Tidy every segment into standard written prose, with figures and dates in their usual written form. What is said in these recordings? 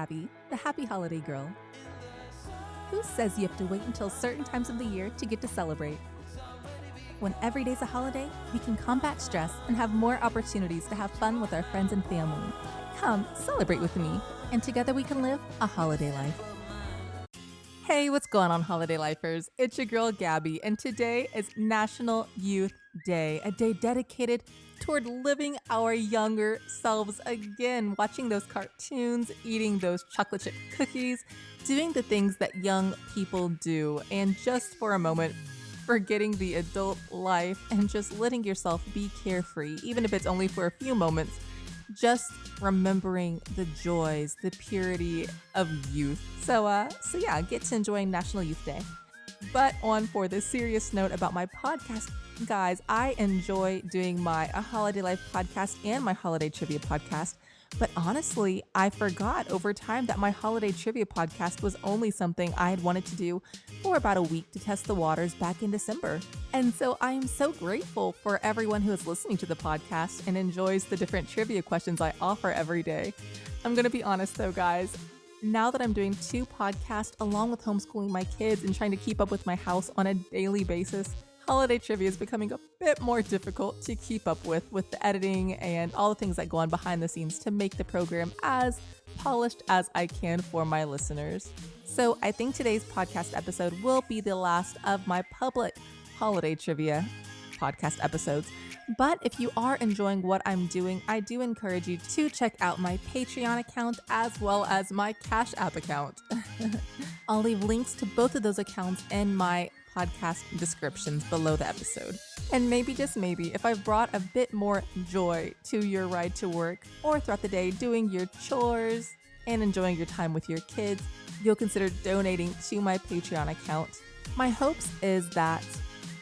Gabby, the happy holiday girl. Who says you have to wait until certain times of the year to get to celebrate? When every day's a holiday, we can combat stress and have more opportunities to have fun with our friends and family. Come, celebrate with me, and together we can live a holiday life. Hey, what's going on, holiday lifers? It's your girl Gabby, and today is National Youth Day, a day dedicated toward living our younger selves again, watching those cartoons, eating those chocolate chip cookies, doing the things that young people do, and just for a moment, forgetting the adult life and just letting yourself be carefree, even if it's only for a few moments, just remembering the joys, the purity of youth. So yeah, get to enjoying National Youth Day. But on for the serious note about my podcast, guys, I enjoy doing my A Holiday Life podcast and my Holiday Trivia podcast. But honestly, I forgot over time that my Holiday Trivia podcast was only something I had wanted to do for about a week to test the waters back in December. And so I am so grateful for everyone who is listening to the podcast and enjoys the different trivia questions I offer every day. I'm going to be honest though, guys. Now that I'm doing 2 podcasts along with homeschooling my kids and trying to keep up with my house on a daily basis, holiday trivia is becoming a bit more difficult to keep up with the editing and all the things that go on behind the scenes to make the program as polished as I can for my listeners. So I think today's podcast episode will be the last of my public holiday trivia podcast episodes. But if you are enjoying what I'm doing, I do encourage you to check out my Patreon account as well as my CashApp account. I'll leave links to both of those accounts in my podcast descriptions below the episode. And maybe, just maybe, if I've brought a bit more joy to your ride to work or throughout the day doing your chores and enjoying your time with your kids, you'll consider donating to my Patreon account. My hopes is that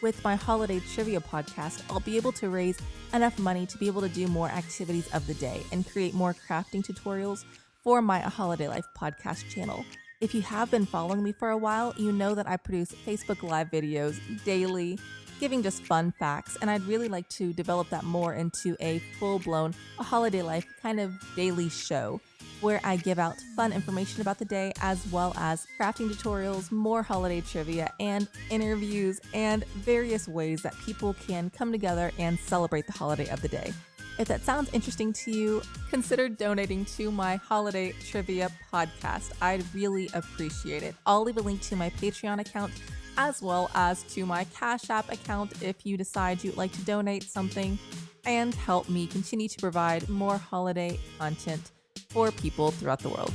with my holiday trivia podcast, I'll be able to raise enough money to be able to do more activities of the day and create more crafting tutorials for my A Holiday Life podcast channel. If you have been following me for a while, you know that I produce Facebook Live videos daily, giving just fun facts, and I'd really like to develop that more into a full-blown A Holiday Life kind of daily show where I give out fun information about the day as well as crafting tutorials, more holiday trivia, and interviews, and various ways that people can come together and celebrate the holiday of the day. If that sounds interesting to you, consider donating to my holiday trivia podcast. I'd really appreciate it. I'll leave a link to my Patreon account as well as to my Cash App account if you decide you'd like to donate something and help me continue to provide more holiday content for people throughout the world.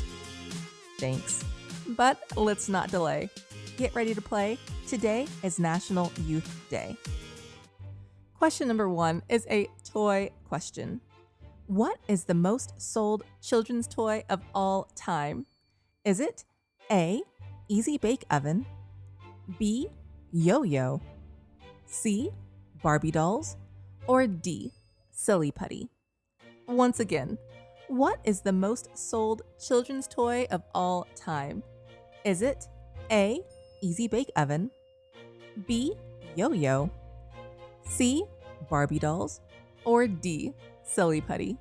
Thanks. But let's not delay. Get ready to play. Today is National Youth Day. Question number 1 is a toy question. What is the most sold children's toy of all time? Is it A, Easy Bake Oven, B, Yo-Yo, C, Barbie dolls, or D, Silly Putty? Once again, what is the most sold children's toy of all time? Is it A, Easy Bake Oven, B, Yo-Yo, C, Barbie dolls, or D, Silly Putty?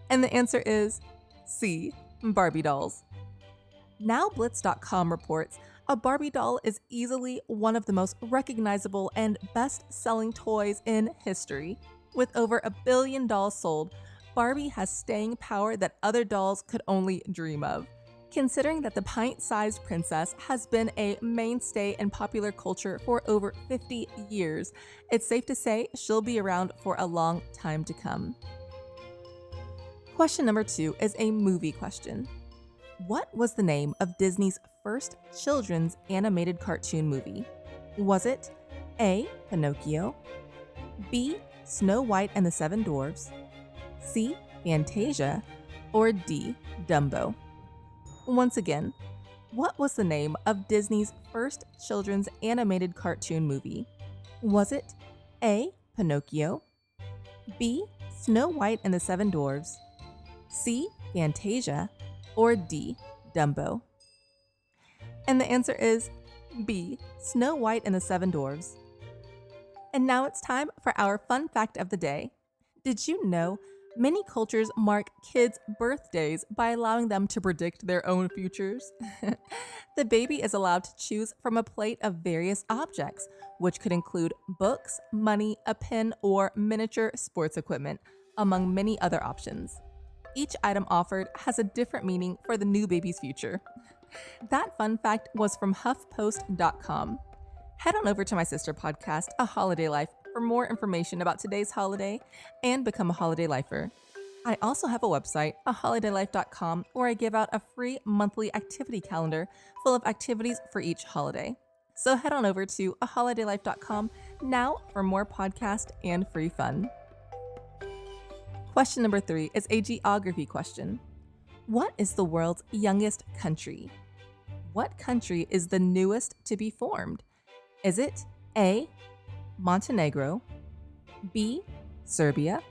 And the answer is C, Barbie dolls. NowBlitz.com reports a Barbie doll is easily one of the most recognizable and best-selling toys in history. With over 1 billion dolls sold, Barbie has staying power that other dolls could only dream of. Considering that the pint-sized princess has been a mainstay in popular culture for over 50 years, it's safe to say she'll be around for a long time to come. Question number 2 is a movie question. What was the name of Disney's first children's animated cartoon movie? Was it A, Pinocchio, B, Snow White and the Seven Dwarfs, C, Fantasia, or D, Dumbo? Once again, what was the name of Disney's first children's animated cartoon movie? Was it A, Pinocchio, B, Snow White and the Seven Dwarfs, C, Fantasia, or D, Dumbo? And the answer is B, Snow White and the Seven Dwarfs. And now it's time for our fun fact of the day. Did you know Many cultures mark kids' birthdays by allowing them to predict their own futures. The baby is allowed to choose from a plate of various objects, which could include books, money, a pen, or miniature sports equipment, among many other options. Each item offered has a different meaning for the new baby's future. That fun fact was from HuffPost.com. Head on over to my sister podcast, A Holiday Life, for more information about today's holiday and become a holiday lifer. I also have a website, aholidaylife.com, where I give out a free monthly activity calendar full of activities for each holiday. So head on over to aholidaylife.com now for more podcast and free fun. Question number 3 is a geography question. What is the world's youngest country? What country is the newest to be formed? Is it A, Montenegro, B, Serbia,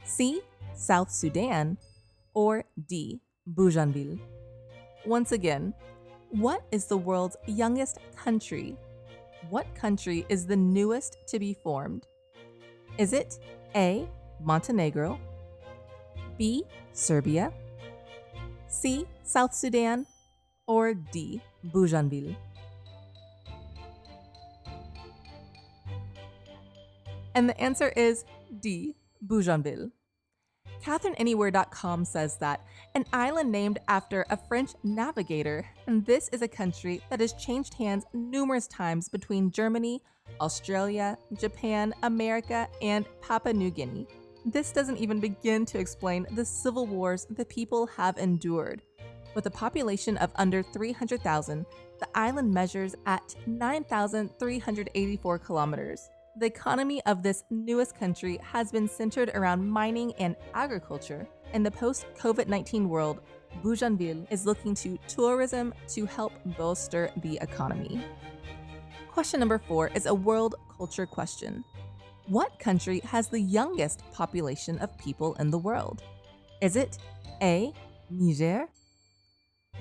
C, South Sudan, or D, Bougainville? Once again, what is the world's youngest country? What country is the newest to be formed? Is it A, Montenegro, B, Serbia, C, South Sudan, or D, Bougainville? And the answer is D, Bougainville. CatherineAnywhere.com says that an island named after a French navigator, and this is a country that has changed hands numerous times between Germany, Australia, Japan, America, and Papua New Guinea. This doesn't even begin to explain the civil wars the people have endured. With a population of under 300,000, the island measures at 9,384 kilometers. The economy of this newest country has been centered around mining and agriculture. In the post-COVID-19 world, Bougainville is looking to tourism to help bolster the economy. Question number 4 is a world culture question. What country has the youngest population of people in the world? Is it A, Niger,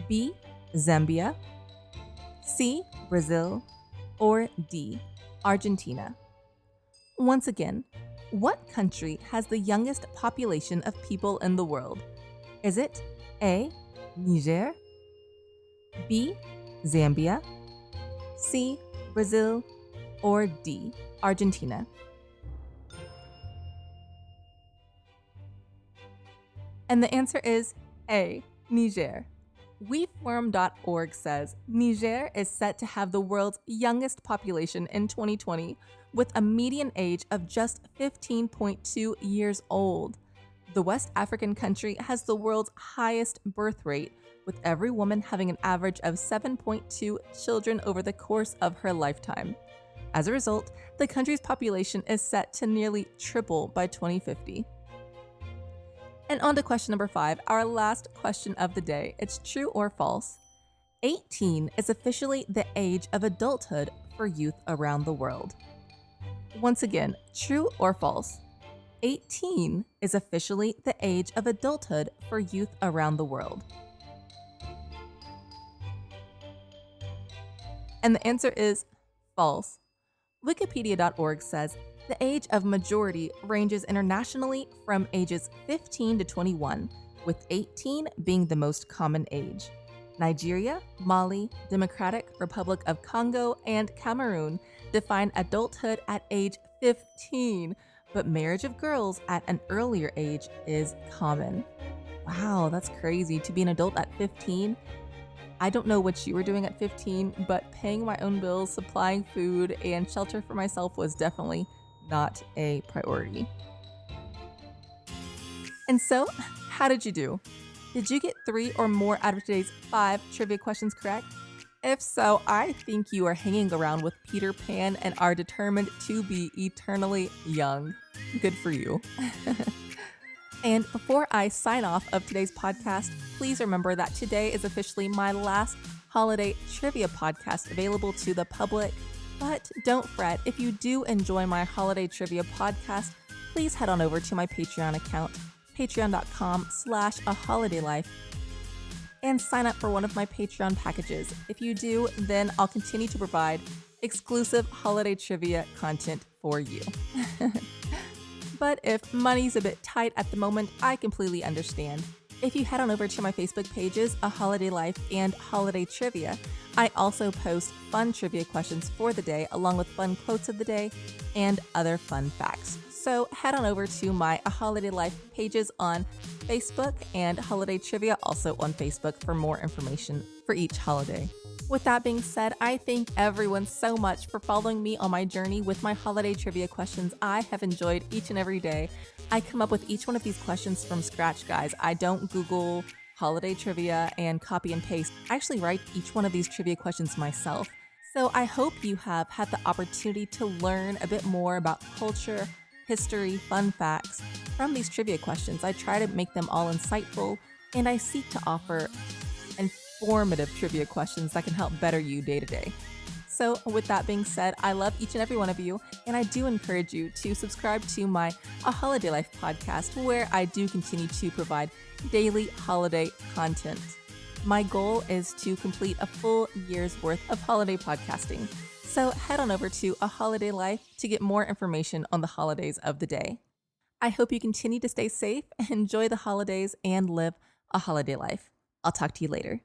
B, Zambia, C, Brazil, or D, Argentina? Once again, what country has the youngest population of people in the world? Is it A, Niger, B, Zambia, C, Brazil, or D, Argentina? And the answer is A, Niger. WeForum.org says Niger is set to have the world's youngest population in 2020, with a median age of just 15.2 years old. The West African country has the world's highest birth rate, with every woman having an average of 7.2 children over the course of her lifetime. As a result, the country's population is set to nearly triple by 2050. And on to question number 5, our last question of the day. It's true or false. 18 is officially the age of adulthood for youth around the world. Once again, true or false? 18 is officially the age of adulthood for youth around the world. And the answer is false. Wikipedia.org says the age of majority ranges internationally from ages 15 to 21, with 18 being the most common age. Nigeria, Mali, Democratic Republic of Congo, and Cameroon define adulthood at age 15, but marriage of girls at an earlier age is common. Wow, that's crazy to be an adult at 15. I don't know what you were doing at 15, but paying my own bills, supplying food, and shelter for myself was definitely not a priority. And so, how did you do? Did you get 3 or more out of today's 5 trivia questions correct? If so, I think you are hanging around with Peter Pan and are determined to be eternally young. Good for you. And before I sign off of today's podcast, please remember that today is officially my last holiday trivia podcast available to the public. But don't fret, if you do enjoy my holiday trivia podcast, please head on over to my Patreon account, patreon.com/aholidaylife, and sign up for one of my Patreon packages. If you do, then I'll continue to provide exclusive holiday trivia content for you. But if money's a bit tight at the moment, I completely understand. If you head on over to my Facebook pages, A Holiday Life and Holiday Trivia, I also post fun trivia questions for the day along with fun quotes of the day and other fun facts. So head on over to my A Holiday Life pages on Facebook and Holiday Trivia also on Facebook for more information for each holiday. With that being said, I thank everyone so much for following me on my journey with my holiday trivia questions. I have enjoyed each and every day. I come up with each one of these questions from scratch, guys. I don't Google holiday trivia and copy and paste. I actually write each one of these trivia questions myself. So I hope you have had the opportunity to learn a bit more about culture, history, fun facts from these trivia questions. I try to make them all insightful, and I seek to offer informative trivia questions that can help better you day to day. So with that being said, I love each and every one of you, and I do encourage you to subscribe to my A Holiday Life podcast, where I do continue to provide daily holiday content. My goal is to complete a full year's worth of holiday podcasting. So head on over to A Holiday Life to get more information on the holidays of the day. I hope you continue to stay safe, enjoy the holidays, and live a holiday life. I'll talk to you later.